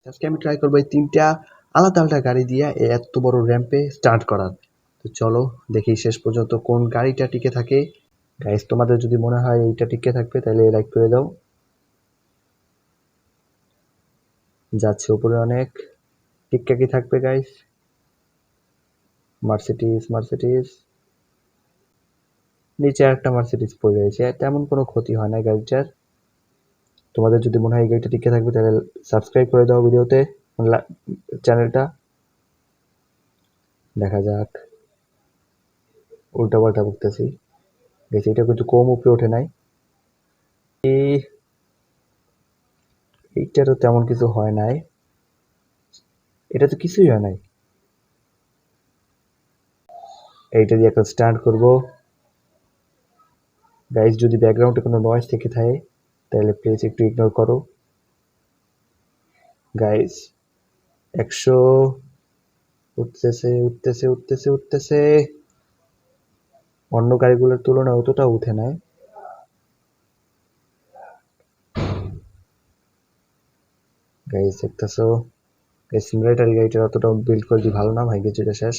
আজকে আমি ট্রাই করবো এই ৩টা আলাদা আলাদা গাড়ি দিয়ে এত বড় র‍্যাম্পে স্টান্ট করার। তো চলো দেখি শেষ পর্যন্ত কোন গাড়িটা টিকে থাকে। গাইস তোমাদের যদি মনে হয় এইটা টিকে থাকবে তাহলে লাইক করে দাও। যাচ্ছে উপরে অনেক, টিক্কা কি থাকবে গাইস? মার্সিডিজ নিচে একটা মার্সিডিজ পড়ে রয়েছে, তেমন কোনো ক্ষতি হয় না গাড়িটার। তোমাদের যদি মনে হয় এই গাড়িটা টিকে থাকবে তাহলে সাবস্ক্রাইব করে দাও ভিডিওতে, চ্যানেলটা। দেখা যাক, উল্টা পাল্টা বকতেছি দেখি, এটা কিন্তু কম উপরে ওঠে নাই। এইটারও তেমন কিছু হয় নাই, এটা তো কিছুই হয় নাই। এইটা দিয়ে একটা স্টান্ট করবো। গাইস যদি ব্যাকগ্রাউন্ডে কোনো নয়েজ থেকে থাকে তাহলে প্লিজ একটু ইগনোর করো। গাইস 100 উঠতেছে উঠতেছে উঠতেছে উঠতেছে, অন্য গাড়িগুলোর তুলনায় অতটা উঠে নাই। গাইস দেখতেছো, এই সিমুলেটর গাড়িটার অতটা বিল্ড কোয়ালিটি ভালো না, ভাই যেটা শেষ।